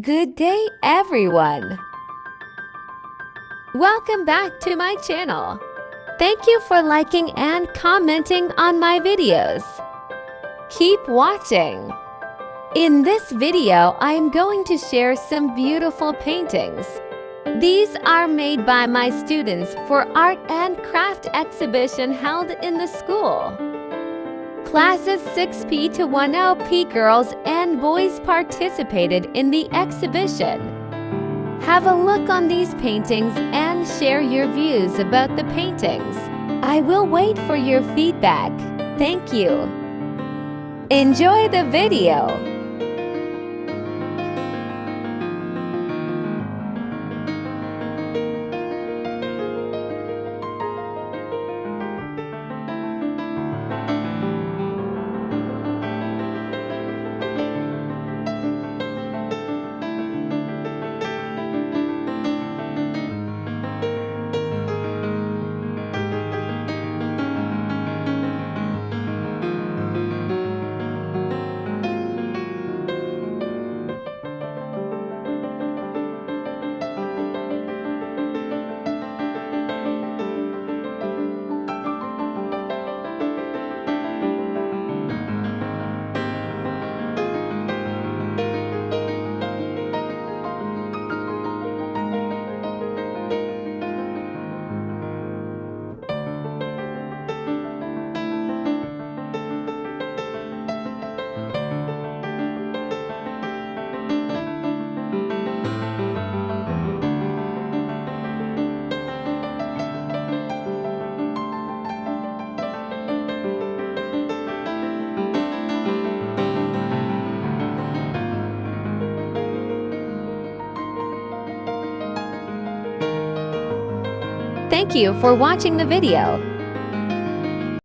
Good day, everyone! Welcome back to my channel. Thank you for liking and commenting on my videos. Keep watching. In this video, I am going to share some beautiful paintings. These are made by my students for art and craft exhibition held in the school. Classes 6P to 10P girls and boys participated in the exhibition. Have a look on these paintings and share your views about the paintings. I will wait for your feedback. Thank you. Enjoy the video. Thank you for watching the video.